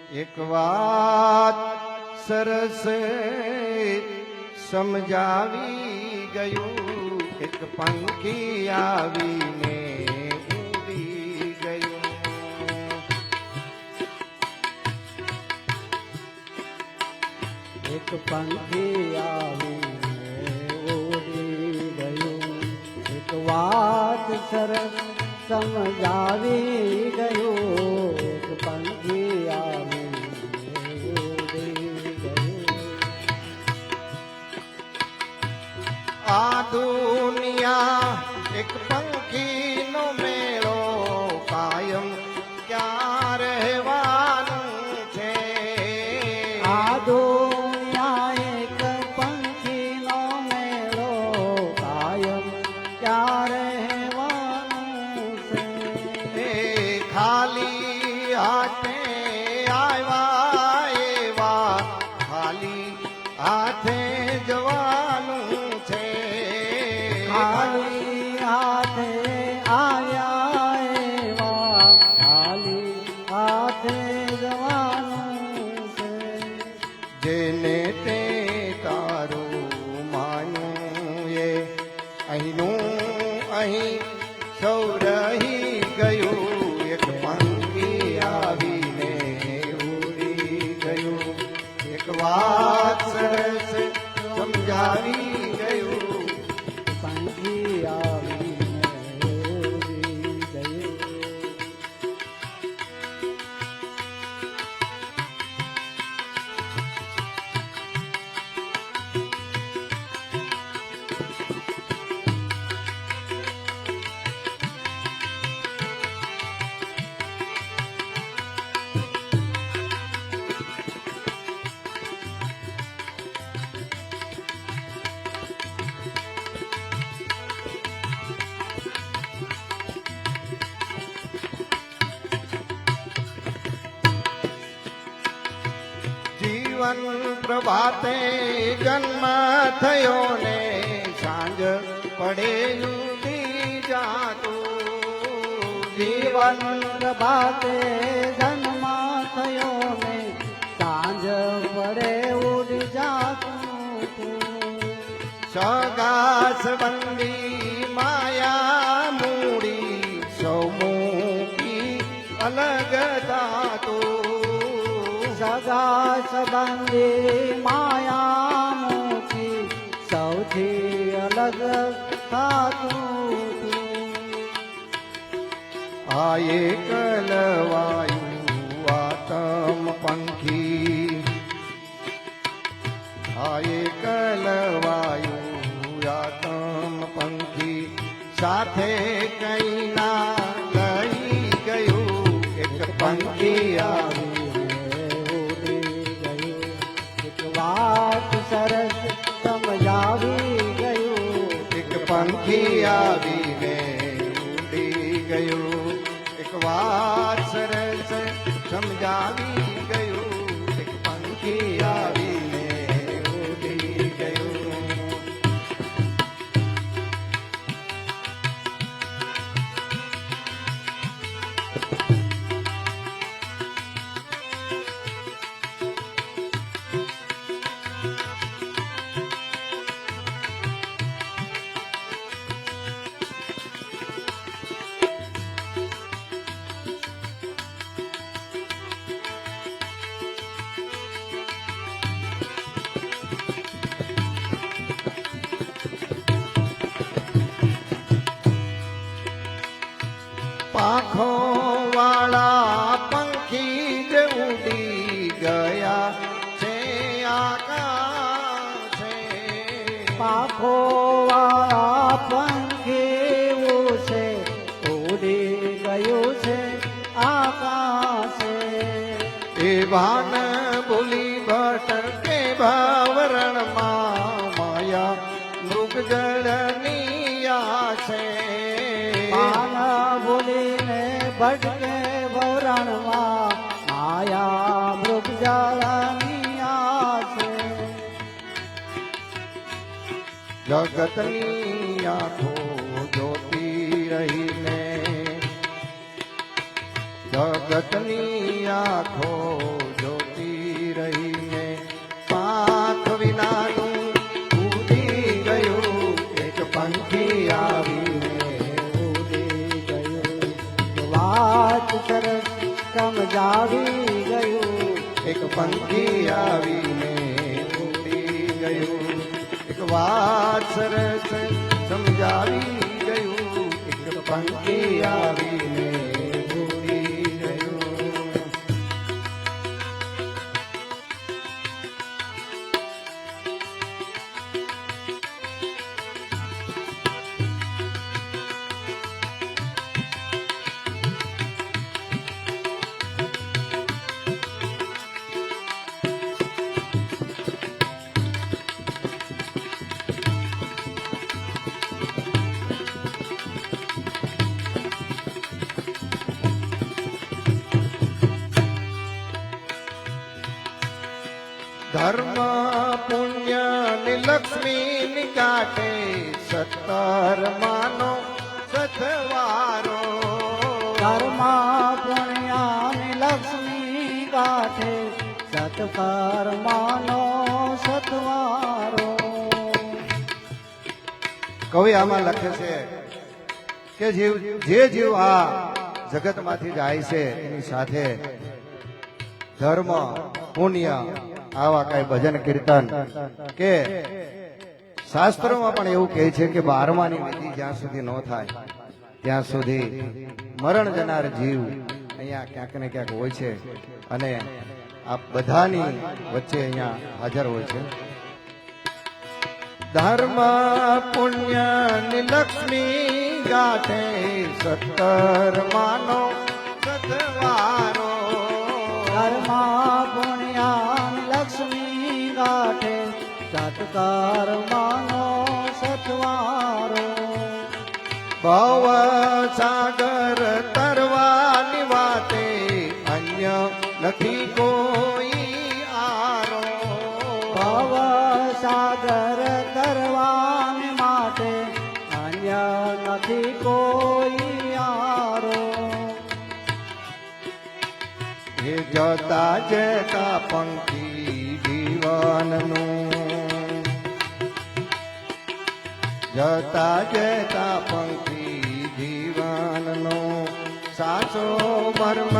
એક વાત સરસ સમજાવી ગયું, એક પંખી આવીને ઉડી ગયું. એક પંખી આવીને ઉડી ગયું, એક વાત સરસ સમજાવી ગયું, એક પંખી આવીને ઉડી ગયું. આ દુનિયા એક પંખીનો મેળો, કાયમ ક્યાં રહેવાનું છે. આ દુનિયા એક પંખીનો મેળો, કાયમ ક્યાં રહેવાનું છે. ખાલી હાથે આવ્યા એવા ખાલી હાથે જવાનું છે. ખાલી હાથે આવ્યા એવા ખાલી હાથે જવાનું છે. જેને તે તારું માનું એ અહીંનું અહીં સૌ રહી ગયું. એક પંખી આવીને ઉડી ગયું, એક વાત સરસ સમજાવી ગયું. પંખી આવીને ઉડી ગયું. જીવન પ્રભાતે જન્મ થયો ને સાંજ પડે ઉડી જાતું. જીવન પ્રભાતે જન્મ થયો ને સાંજ પડે ઉડી જાતું. સગા સંબંધી માયા મૂડી સૌ મૂકી અલગ થાતું. સગા સંબંધી માયા મૂકી સૌથી અલગ થાતું. આ એકલવાયું આતમ પંખી, આ એકલવાયું આતમ પંખી સાથે કઈ ના લઈ ગયું. એક પંખી આવીને ઉડી ગયું, એક વાત સરસ સમજાવી ગયું. એક પંખી આવીને ઉડી ગયું, એક વાત સરસ સમજાવી ગયું. એક પંખી આવીને ઉડી ગયું. પાંખો વાળા પંખી જ ઉડી ગયા છે આકાશે. પાંખો વાળા પંખી ઉડશે, ઉડી ગયું છે આકાશે. એ ભાન ભૂલી ભટકે ભાવરણમાં માયા મૃગજળની આશે. પાના ભૂલીને ભટકે ભવરણમાં માયા મૃગજળની આશે. જગતની આંખો જોતી રહીને, જગતની આંખો સમજાવી ગયું. એક પંખી આવીને ઉડી ગયું. એક વાત સરસ સમજાવી ગયું. એક પંખી આવીને ઉડી ગયું. ધર્મ પુણ્ય ની લક્ષ્મી ની કાટે 17 માનો સથવારો. ધર્મ પુણ્યાની લક્ષ્મી કાઠે સત્કર્માનો સત્વારો. કવિ આમાં લખે છે કે જે જીવ આ જગતમાંથી જાય છે એની સાથે ધર્મ પુણ્ય આવા કઈ ભજન કીર્તન કે શાસ્ત્રોમાં પણ એવું કહે છે કે 12માની વિધિ જ્યાં સુધી ન થાય ત્યાં સુધી મરણ જનાર જીવ અહીંયા ક્યાંક ને ક્યાંક હોય છે અને આ બધાની વચ્ચે અહીંયા હાજર હોય છે. ધર્મ પુણ્ય ની લક્ષ્મી ગાઠે 17 માનો સથવારો. ધર્મ પુણ્યાની લક્ષ્મી કાઠે સત્કર્માનો સત્વારો. ભવ સાગર તરવાની વાતે અન્ય નથી કોઈ આરો. ભવ સાગર તરવાને માટે અન્ય નથી કોઈ આરો. એ જતા જતા પંખી જીવનનું જતા જતા પંખી જીવનનો સાચો મર્મ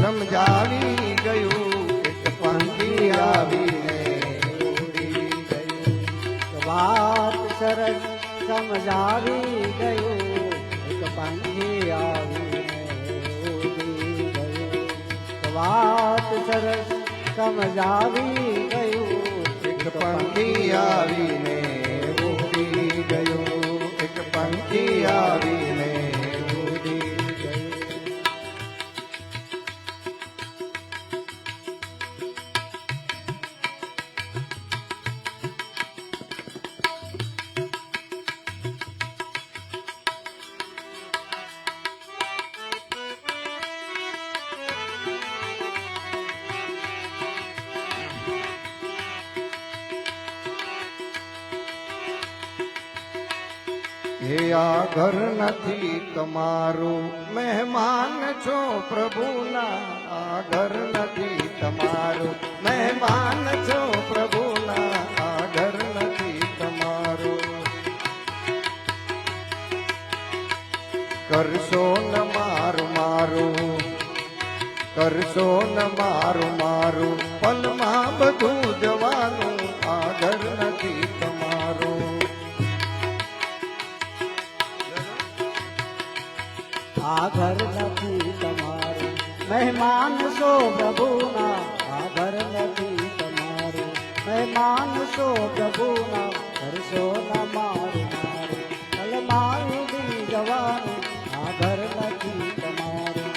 સમજાવી ગયું. એક પંખી આવીને ઉડી ગયું. વાત સરસ સમજાવી ગયું. એક પંખી આવીને ઉડી ગયું. વાત સરસ સમજાવી ગયું. એક પંખી આવીને ઉડી ગયું. એક પંખી આવીને ઉડી ગયું. હે આ ઘર નથી તમારું મહેમાન છો પ્રભુના. આ ઘર નથી તમારું મહેમાન છો પ્રભુના. આ ઘર નથી તમારું. કરશો ન મારું મારું કરશો ન મારું મારું પલમાં બધું જવાનું. આ ઘર નથી તમારું. આ ઘર નથી તમારું મહેમાન છો પ્રભુના. આ ઘર નથી તમારું મહેમાન છો પ્રભુના. કરશો ન મારું મારું પલમાં ઉડી જવાનું. આ ઘર નથી તમારું.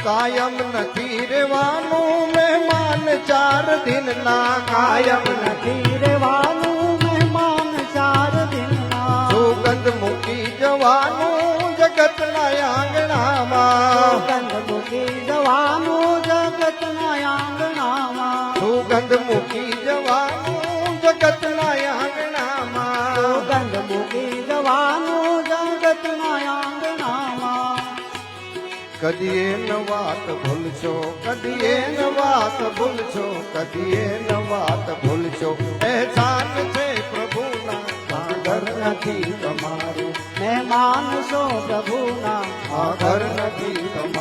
કાયમ નથી રેવાનું મહેમાન 4 દિનના. કાયમ નથી રેવાનું મહેમાન 4 દિનના. સુગંધ મૂકી જવાનું જગતના આંગણામાં. સુગંધ મૂકી જવાનું જગતના આંગણામાં. સુગંધ મૂકી જવાનું જગતના આંગણામાં. સુગંધ મૂકી જવાનું જગતના આંગણામાં. કદીએ ન વાત ભૂલશો કદીએ ન વાત ભૂલશો કદીએ ન વાત ભૂલશો. એહસાન છે પ્રભુના. આ ઘર નથી તમારું મહેમાન છો પ્રભુના. આ ઘર નથી તમારું.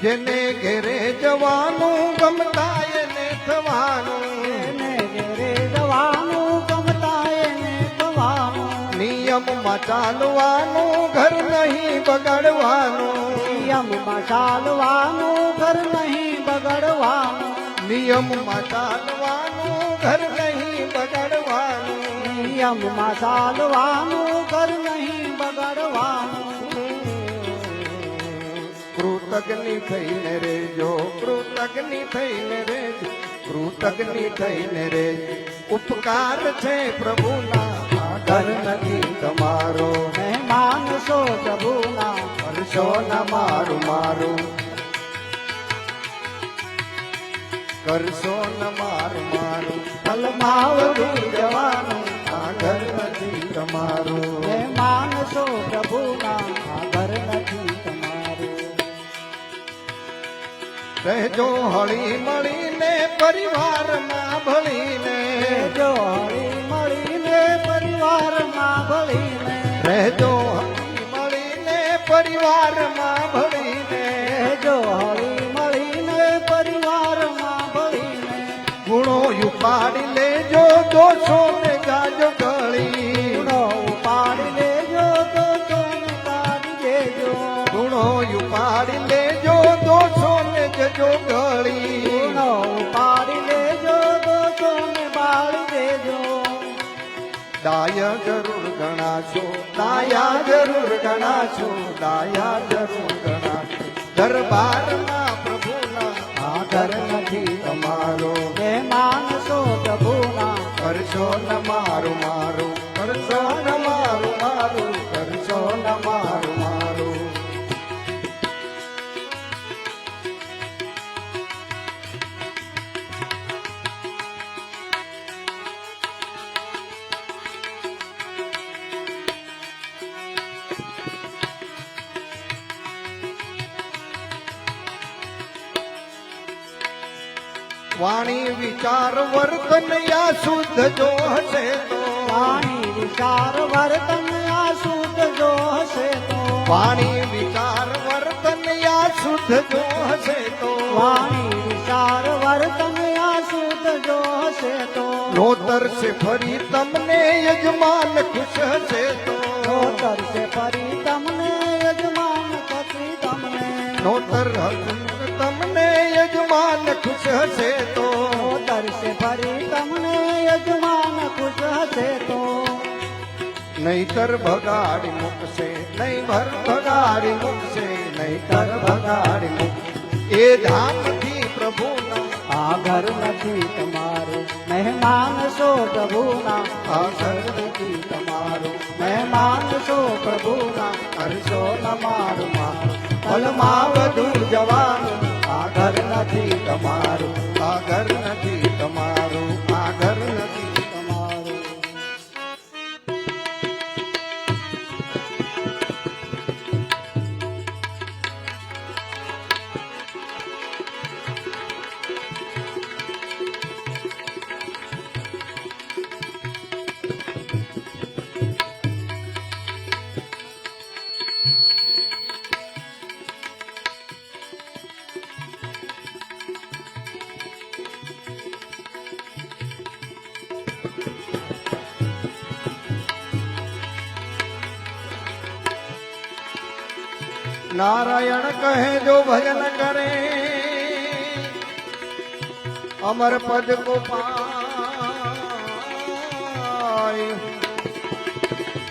જેને ઘેરે જવાનું ગમતા એને થવાનું એને ઘેરે જવાનું ગમતા એને થવાનું નિયમમાં ચાલવાનું ઘર નહીં બગાડવાનું નિયમમાં ચાલવાનું ઘર નહીં બગડવાનું નિયમમાં ચાલવાનું ઘર નહીં બગાડવાનું નિયમમાં ચાલવાનું ઘર નહીં બગડવાનું કૃતજ્ઞ થઈને રેજો કૃતજ્ઞ થઈને રેજો કૃતજ્ઞ થઈને રેજો ઉપકાર છે પ્રભુના આદર નથી તમારો મહેમાન છો પ્રભુના કરશો ના મારું મારું કરશો ન મારું મારું ફલમાં વધુ જવાનું આદર નથી તમારું મહેમાન છો પ્રભુના આદર નથી તમારું રહેજો હળી મળીને પરિવારમાં ભળીને જો હળી મળીને પરિવારમાં ભળીને રહેજો હળી મળીને પરિવારમાં ભળીને જો હળી મળીને પરિવારમાં ભળીને ગુણો ઉપાડી લેજો દોષો ને ગાજો ગળી ગુણો ઉપાડી લેજો તો તોને કાઢી દેજો ગુણો ઉપાડી લેજો દોષો ને જજો ગળી ગુણો ઉપાડી લેજો તો તોને બાળી દેજો દાયા જરૂર ગણાશો દાયા જરૂર ગણાશો દાયા જરૂર ગણાશો દરબારમાં પ્રભુના આદર નથી તમારો મહેમાન છો પ્રભુના કરશો ન મારું મારું કરશો ન મારું મારું કરશો ન મારું મારું વાણી વિચાર વર્તન યા શુદ્ધ જો હશે તો વાણી વિચાર વર્તન આ શુદ્ધ જો હશે તો વાણી વિચાર વર્તન યા શુદ્ધ જો હશે તો વાણી વિચાર વર્તન આ શુદ્ધ જો હશે તો નોતર છે ફરી તમને યજમાન ખુશ હશે તો તરસે ફરી તમને યજમાન કથી તમને નોતર તમને યજમાન ખુશ હશે તો તરસે ફરી તમને યજમાન ખુશ હશે તો નહીતર ભગાડી મૂકશે નહીં ભર ભગાડી મૂકશે નહીતર ભગાડી મૂકશે એ ધામથી પ્રભુના આ ઘર નથી તમારું મહેમાન છો પ્રભુના આ ઘર નથી તમારું મહેમાન છો પ્રભુના કરશો ન મારું મારું ફલમાં વધુ જવાનું આ ઘર નથી તમારું આ ઘર નથી તમારું આ ઘર નથી તમારું नारायण कहे जो भजन करे अमर पद को पाए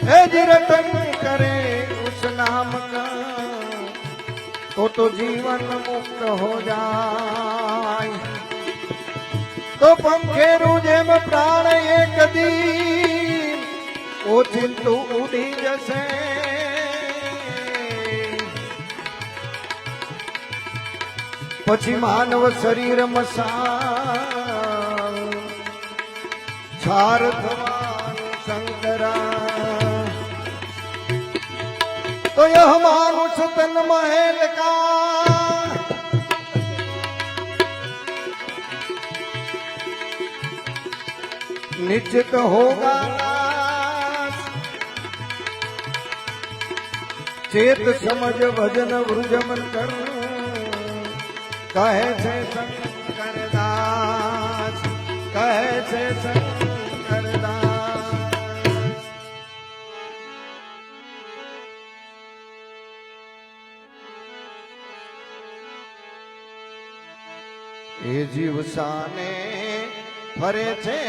हे जिरतन करे उस नाम का तो जीवन मुक्त हो जाए तो पंखेरू जेम प्राण एक दी ओ चिंतु उड़ी जसे પછી માનવ શરીર મસાલ છાર થવાનું શંકરા તો યહ માનુષ તન મહેલ કા निश्चित होगा चेत समझ भजन वृजमन कर કહે છે શંકરદાસ, કહે છે શંકરદાસ. એ જીવ સાને ફરે છે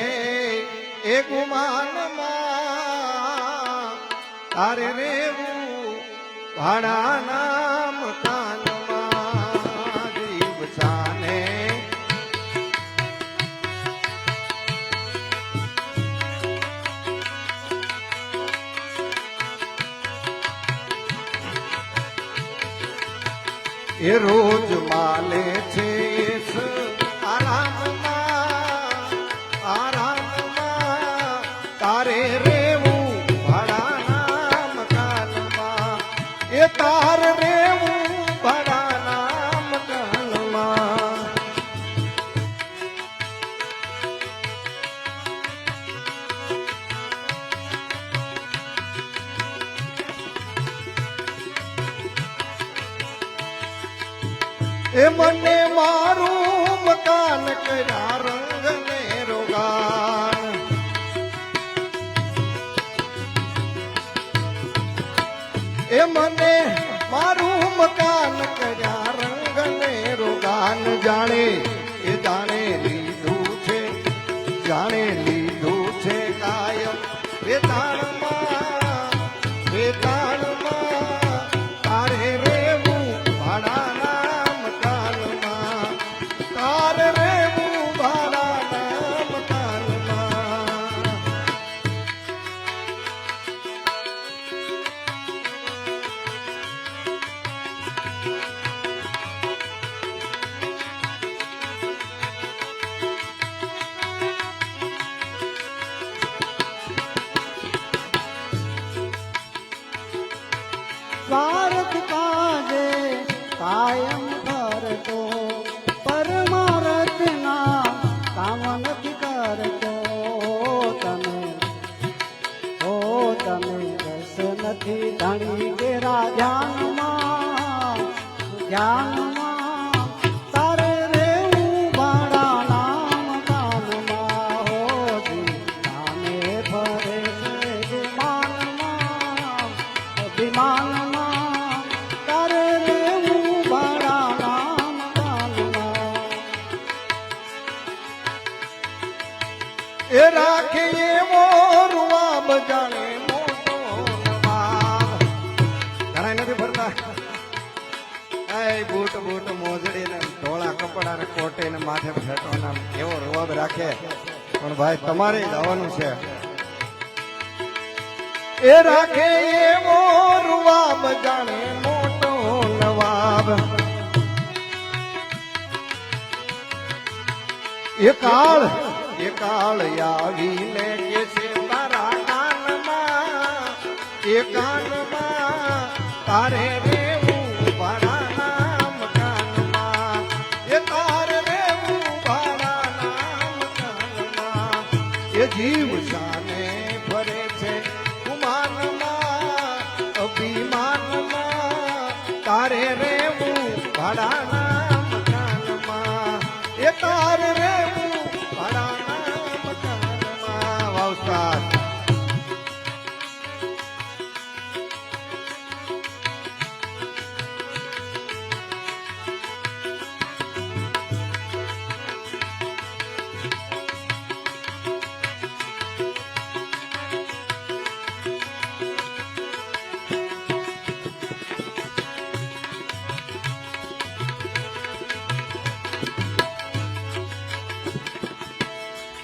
એ ગુમાનમાં, તારે રેવું ભાડાના મકાનમાં. જીવ સાને એ રોજ માલે છે આરામમાં, આરામમાં તારે રેવું ભાડાના મકાનમાં. એ તાર રેવું ભાડાના મકાનમાં. એ મને મારું મકાન કર્યા રંગ ને રોગાન. એ મને મારું મકાન કર્યા રંગ ને રોગાન. જાણે એ જાણે લીધું છે, જાણે લીધું છે કાયમ વેતાળમાં, વેતાળમાં તારે રેવું ભાડાના મકાનમાં, તારે રેવું ભાડાના મકાનમાં. સ્વાર્થ કાજે કાયમ કરતો, પરમાર્થના કામ નથી કરતો. તમે રસ નથી ધણી કેરા ધ્યાનમાં, ધ્યાનમાં તારે રેવું ભાડાના મકાનમાં. હોજી તાને ફરે છે ગુમાનમાં, અભિમાનમાં તારે રેવું ભાડાના મકાનમાં. એ રાખે એવો રૂવાબ જાણે મોટો નવાબ. ઘણા નથી ફરતા એ બૂટ બૂટ મોજડી ને ધોળા કપડા ને કોટે ને માથે ફેટવાના એવો રૂવાબ રાખે. પણ ભાઈ તમારે જ આવવાનું છે. એ રાખે એવો રૂવાબ જાણે મોટો નવાબ. એ કાળ આવીને કે છે તારા કાનમાં, એ કાનમાં તારે રેવું ભાડાના મકાનમાં. એ તારે રેવું ભાડાના મકાનમાં. એ જીવ સાને ફરે છે ગુમાનમાં, અભિમાનમાં તારે રેવું ભાડાના મકાનમાં. એ તારે રેવું ભાડાના મકાનમાં. વાવસાદ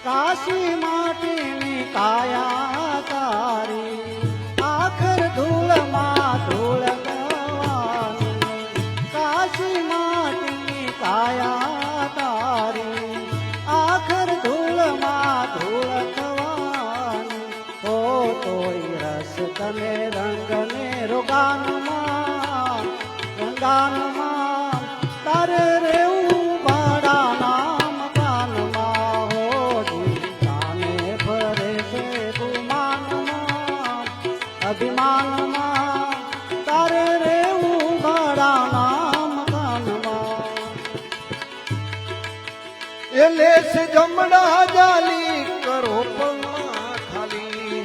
કાશી માટીની કાયા તારી, આખર ધૂળમાં ધૂળ ગવાની. કાશી માટીની કાયા તારી, આખર ધૂળમાં ધૂળ થવાની. હો તોય રસ તને રંગને રોગાનમાં, રંગાનમાં તારે રેવું ભાડાના મકાનમાં. હોજી તાને ફરે છે ગુમાનમાં, અભિમાનમાં તારે રેવું ભાડાના મકાનમાં. એ લેશ જમણા જાલી કરો પલમાં ખાલી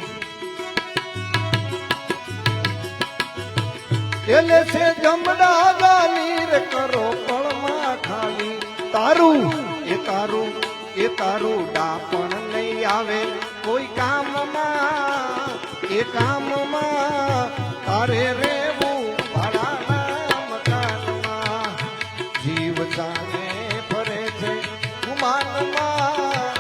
એ લેશે જમણા જાલી રે કરો પળમાં ખાલી તારું એ તારું એ તારું ડાપણ નહીં આવે કોઈ કામમાં એ કામમાં તારે રેવું ભાડાના મકાનમાં જીવ જાણે ફરે છે ગુમાનમાં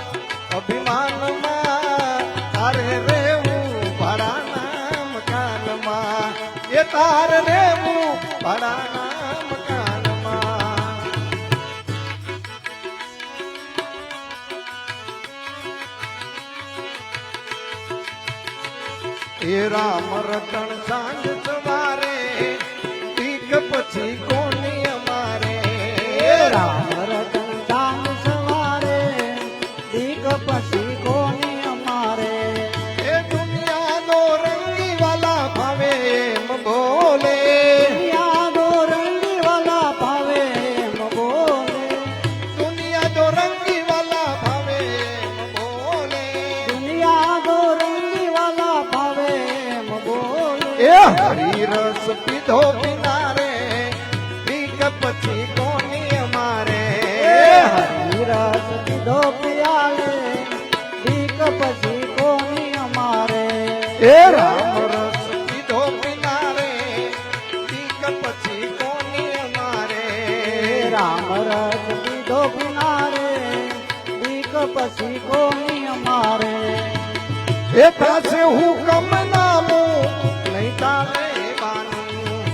અભિમાનમાં તારે રેવું ભાડાના મકાનમાં એ તારે રેવું ભાડાના મકાનમાં એ રામ રતન સાંજ સવારે બીક પછી કોની અમારે રામ રતન સાંજ સવારે દીક પછી કોની અમારે એ દુનિયાનો રંગી વાલા ભાવે એમ બોલે યાદો રંગી વાલા ભાવે એમ બોલે દુનિયા તો રંગી વાલા ભાવે એમ બોલે દુનિયા દો રંગી વાલા ભાવે એમ બોલે એ હરિરસ પીધો પીનારે બીક પછી કોની અમારે હરિરસ પીધો પિયાલે દીક પછી કોની અમારે એ રામ રસ પીધો પીનારે બીક પછી કોની અમારે રામ રસ પીધો પિનારે દીક પછી કોની અમારે એ પાસે હુકમ નામું નહીં ચાલે બાનું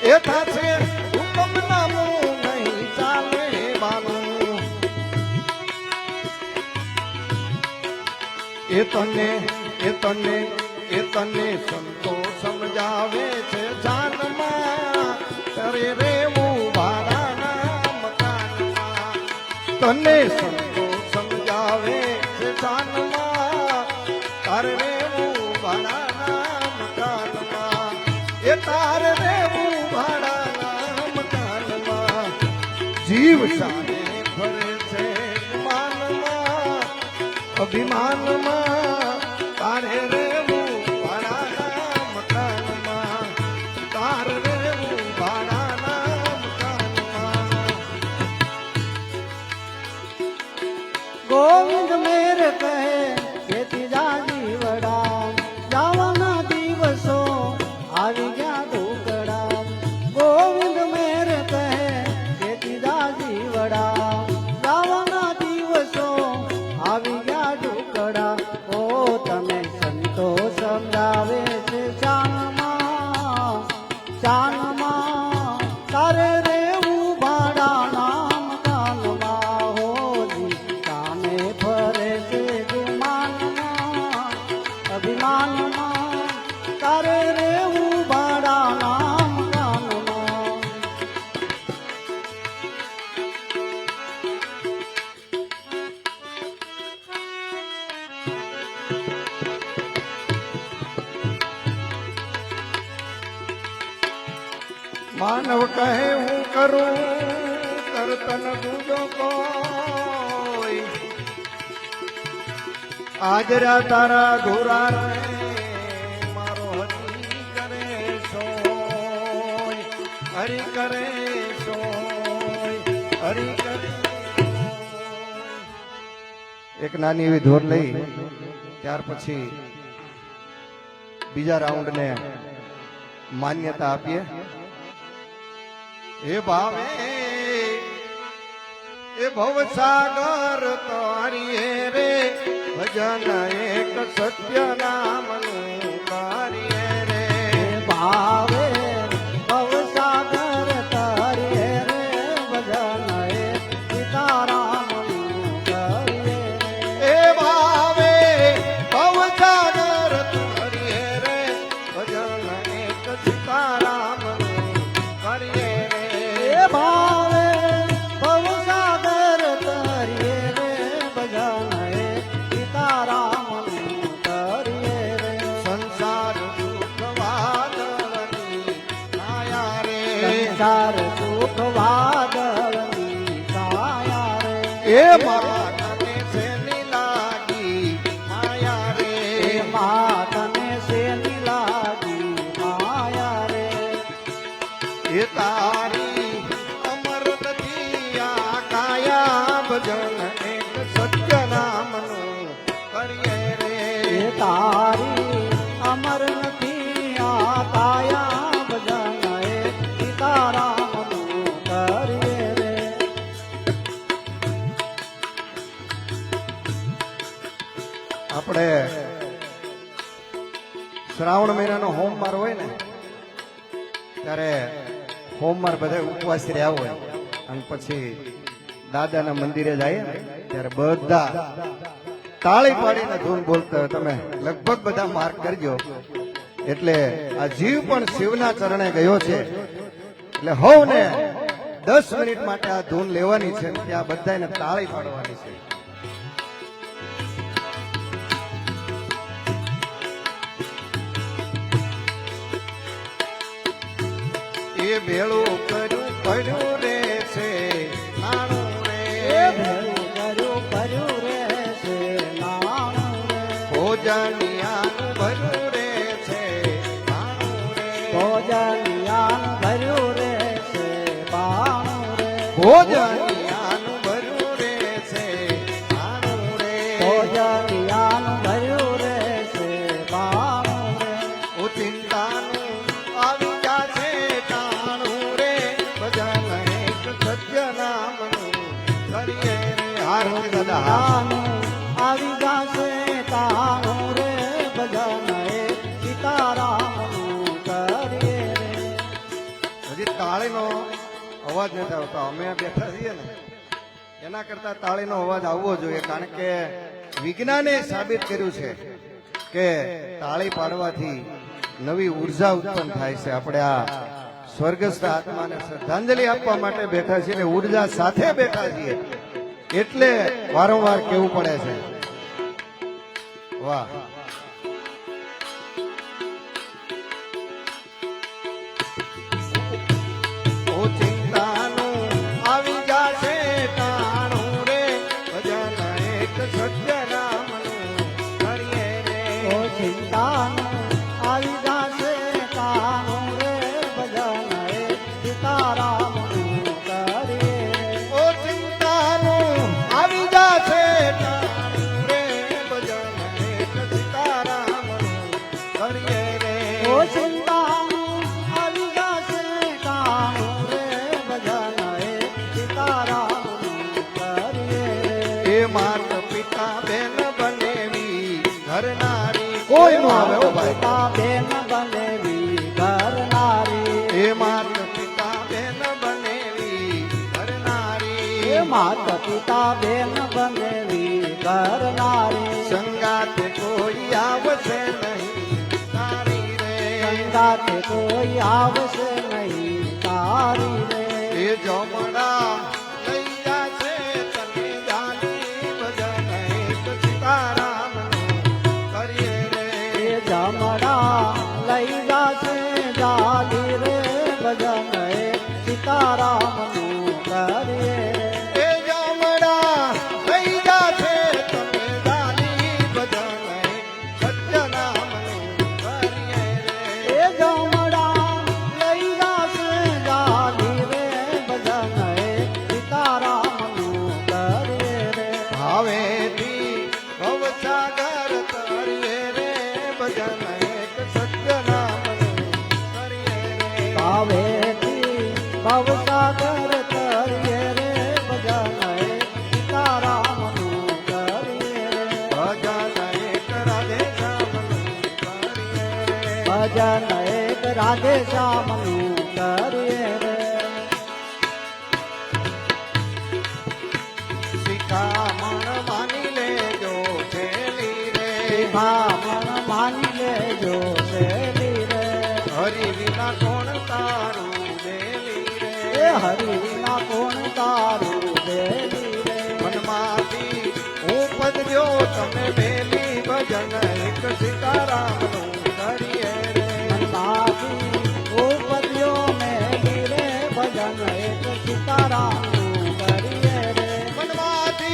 એ પાસે હુકમ નામું નહીં ચાલે બાનું એ તને એ તને એ તને સંતો સમજાવે છે જાનમાં કરે રેવું ભાડાના મકાનમાં તને સંતો સમજાવે છે જાનમાં તારે રેવું ભાડાના મકાનમાં એ તારે રેવું ભાડાના મકાનમાં જીવ સામે ફરે છે માનમાં અભિમાનમાં તારે રેવું ભાડાના મકાનમાં તારે રેવું ભાડાના મકાનમાં ગોવિંદ મેર કહે કે ત્રીજા જીવડા જવાના દિવસો આવી ગયા ઢોકડા ગોવિંદ મેર કહે કે ત્રીજા જીવડા જવાના દિવસો આવી ગયા ઢોકડા ઓ તમે સંતો સમજાવે છે ચાનમાં ચાનમાં તારે રેવું ભાડાના મકાનમાં હોજી સામે ફરે છે ગુમાનમાં અભિમાનમાં તારે રેવું ભાડાના મકાનમાં માનવ કહે હું કરું કરતન દૂજો કોઈ આજરા તારા ઘોરા રે મારો હરી કરે સોય હરી કરે સોય હરી કરે એક નાની એવી ધોર લઈ ત્યાર પછી બીજા રાઉન્ડ ને માન્યતા આપીએ એ ભાવે એ ભવસાગર તારી રે ભજન એક સત્ય નામનું તારી રે ભાવે ભવસાગર તારે રે ભજન એ સીતારામનું કરીએ એ ભાવે ભવસાગર તારી રે ભજન એક સીતારામનું કરીએ રે એ ભાવે ભવસાગર તારે રે ભજન એ સીતારામનું કરીએ રે સંસાર સુખ વાદળની છાયા રે સંસાર સુખ વા એ મારા તને શેની લાગી માયા રે માં તને શેની લાગી માયા રે એ તારી અમર નથી આ કાયા ભજન એક સત્ય નામનું કરીએ રે એ તારી અમર નથી આ કાયા ભજન એ સીતારામનું કરીએ રે આપણે શ્રાવણ મહિનાનો હોમવાર હોય ને ત્યારે હોમવાર બધા ઉપવાસ રહ્યા હોય અને પછી દાદાના મંદિરે જાય ને ત્યારે બધા તાળી પાડીને ધૂન બોલતા હોય. તમે લગભગ બધા માર્ક કરજો. એટલે આ જીવ પણ શિવના ચરણે ગયો છે એટલે હોવને 10 મિનિટ માટે આ ધૂન લેવાની છે અને ત્યાં બધાને તાળી પાડવાની છે. એ ભેળું કર્યું પડ્યું રે છે નાણું રે કર્યું રે છે નાણું રે ભોજનિયાનું ભર્યું રે છે નાણું રે ભોજનિયાનું ભર્યું રે છે બાણું રે ભોજનિયાનું ભર્યું રે છે નાણું રે ભોજનિયાનું ભર્યું રે છે બાણું રે ઓ ચિંતાનું આવી જાશે ટાણું રે ભજન એક સત્ય નામનું કરીએ રે હાર દાદા તાનું આવી જાશે તાનું રે ભજન એ સીતારામનું કરીએ રે હજી તાળીનો અવાજ નથી આવતો. અમે બેઠા છીએ ને એના કરતા તાળીનો અવાજ આવવો જોઈએ, કારણ કે વિજ્ઞાને સાબિત કર્યું છે કે તાળી પાડવાથી નવી ઉર્જા ઉત્પન્ન થાય છે. આપણે આ સ્વર્ગસ્થ આત્માને શ્રદ્ધાંજલિ આપવા માટે બેઠા છીએ ને ઉર્જા સાથે બેઠા છીએ એટલે વારંવાર કહેવું પડે છે. વાહ. ઓ ચિંતાનું આવી જાશે ટાણું રે ભજન એક સત્ય નામનું કરીએ રે ઓ ચિંતાનું આવી જાશે તાનું રે ભજન એ સીતારામનું કરીએ રે ઓ ચિંતાનું આવી જાશે ટાણું રે ભજન એક સીતારામનું કરીએ રે ઓ ચિંતાનું આવી જાશે તાનું રે ભજન એ સીતારામનું કરીએ રે એ માત પિતા બેન બનેવી ઘર નારી કોઈ નો આવે આવે ઓ ભાઈ. પિતા બેન બનેવી ઘર નારી એ માત પિતા બેન બનેવી ઘર નારી એ માત પિતા બેન બનેવી ઘર નારી સંગાતે કોઈ આવશે નહીં તારી રે સંગાતે કોઈ આવશે નહીં તારી રે એ જમણા લઈ જાશે તને જાની ભજન એક સીતારામનું કરીએ રે એ જમણા લઈ જાશે જાલી રે ભજન એ સીતારામનું કરીએ રે એ જમણા લઈ જાશે તને જાની ભજન એક સત્ય નામનું કરીએ રે એ જમણા લઈ જાશે જાલી રે ભજન એ સીતારામનું કરીએ રે ભાવેથી ભવસાગર તરીએ રે ભજન એક સત્ય નામનું કરીએ રે ભાવેથી ભવસાગર કરીએ રે ભજન એ સીતારામનું કરીએ રે ભજન એક રાધે શ્યામનું કરીએ રે ભજન એક રાધે શ્યામનું કરીએ રે શિખામણ માની લેજો છેલી રે શિખામણ માની લેજો શેલી રે હરિ વિના કોણ તારું બેલી એ રે હરિ વિના કોણ તારું દેવી રે મનમાંથી ઉપજજો તમે બેલી ભજન એક સીતારામનું કરીએ રે મનમાંથી ઉપદ્યો મેલી રે ભજન એક સીતારામનું કરીએ રે મનમાંથી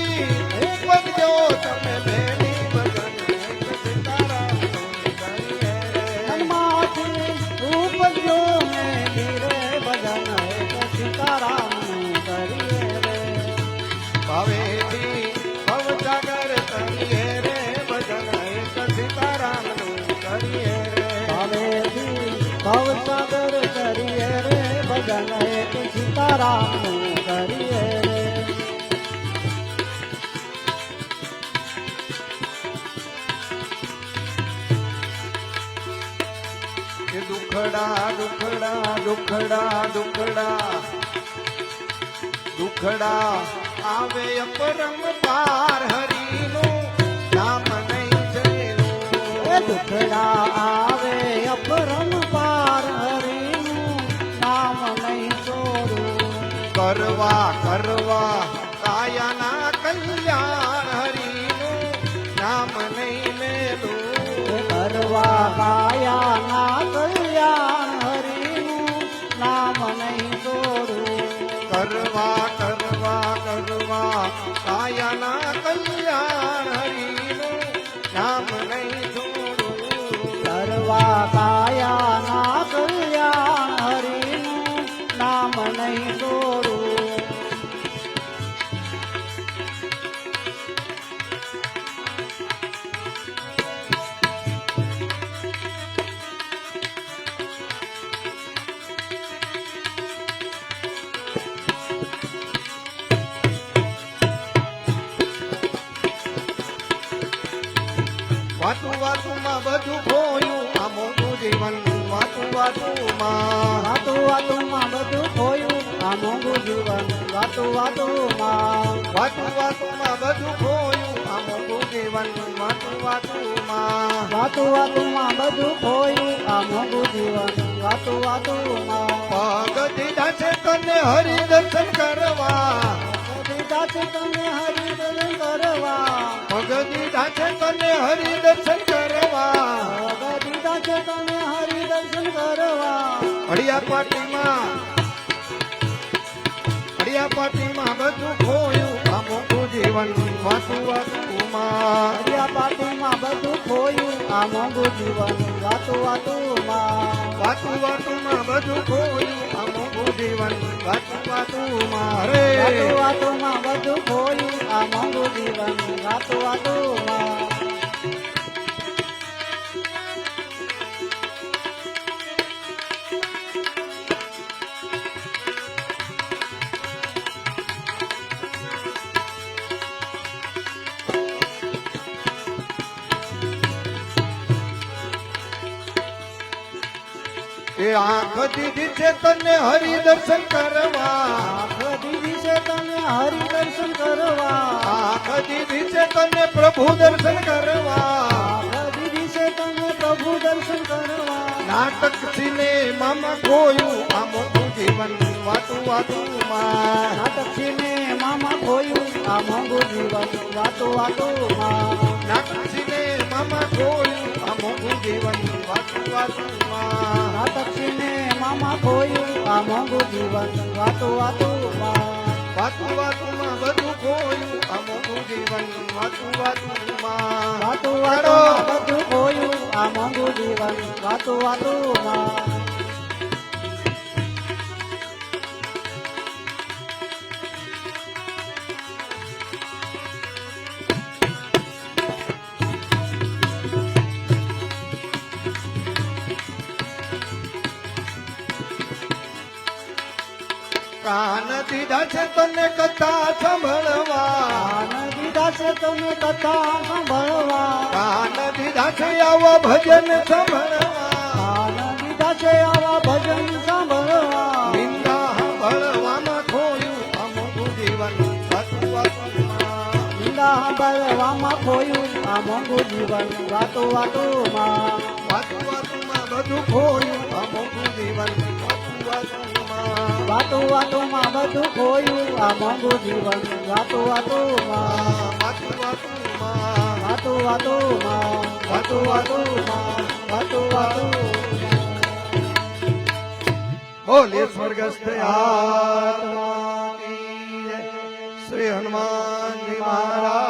કરીએ રે ભાવેથી ભવસાગર કરીએ રે ભજન એક સીતારામનું કરીએ રે કે દુખડા દુખડા દુખડા દુખડા દુખડા આવે અપરમ પાર હરીનું નામ નહીં જયેલું એ દુખડા આવે અપરમ પાર હરીનું નામ નહીં છોડું કરવા કરવા કાયાના કલ્યાણ હરીનું નામ નહીં લેલું કરવા કાયાના કલ્યાણ હરીનું નામ નહીં છોડું કરવા કરવા કરવા કાયાના કલ્યાણ હરીનું નામ નહીં છોડું કરવા કાયાના કલ્યાણ હરીનું નામ નહીં છોડું વાતું વાતુમાં બધું ખોયું આ મોટું જીવન વાતું વાતુમાં વાતું વાતુમાં બધું ખોયું આ મોંઘું જીવન વાતું વાતુમાં વાતું વાતુમાં બધું ખોયું આ મોટું જીવન વાતું વાતુમાં વાતું વાતુમાં બધું ખોયું આ મોંઘું જીવન વાતું વાતુમાં પગ દીધા છે તને હરિ દર્શન કરવા દીધા છે તને હરિદર્શન કરવા પગ દીધા છે તને હરિ દર્શન કરવા દીધા છે તને હરિદર્શન કરવા હળિયા પાટીમાં બધું ખોયું આ મોટું જીવન વાતું વાતુમાં હરિયા પાટીમાં બધું ખોયું આ મોંઘું જીવન વાતું વાતુમાં વાતું વાતુમાં બધું ખોયું આ મોટું જીવન વાતું વાતુમાં રે વાતું વાતુમાં બધું ખોયું આ મોંઘું જીવન વાતું વાતુમાં એ આંખ દીધી છે તને હરિ દર્શન કરવા આંખ દીધી છે તને હરિદર્શન કરવા આંખ દીધી છે તને પ્રભુ દર્શન કરવા આંખ દીધી છે તને પ્રભુ દર્શન કરવા નાટક સિનેમામાં ખોયું આ મોટું જીવન વાતું વાતુમાં નાટક સિનેમામાં ખોયું આ મોંઘું જીવન વાતું વાતુમાં નાટક સિનેમામાં ખોયું આ મોટું જીવન વાતું વાતુમાં નાટક સિનેમામાં ખોયું આ મોંઘું જીવન વાતું વાતુમાં વાતું વાતુમાં બધું ખોયું આ મોટું જીવન વાતું વાતુમાં વાતું વાતુમાં બધું ખોયું આ મોંઘું જીવન વાતું વાતુમાં કાન દીધા છે તને કથા સાંભળવા કાન દીધા છે તમે કથા સાંભળવા કાન દીધા છે આવા ભજન સાંભળવા કાન દીધા છે આવા ભજન સાંભળવા નિંદા સાંભળવામાં ખોયું આ મોટું જીવન વાતું વાતુમાં નિંદા સાંભળવામાં ખોયું આ મોંઘું જીવન વાતું વાતુમાં વાતું વાતુમાં બધું ખોયું આ મોટું જીવન વાતું વાતુમાં વાતું વાતુમાં બધું ખોયું આ મોંઘું જીવન વાતું વાતુમાં વાતું વાતુમાં વાતું વાતુમાં વાતું વાતુમાં વાતું વાતુમાં બોલે સ્વર્ગસ્થ આત્મા કી જય. શ્રી હનુમાનજી મહારાજ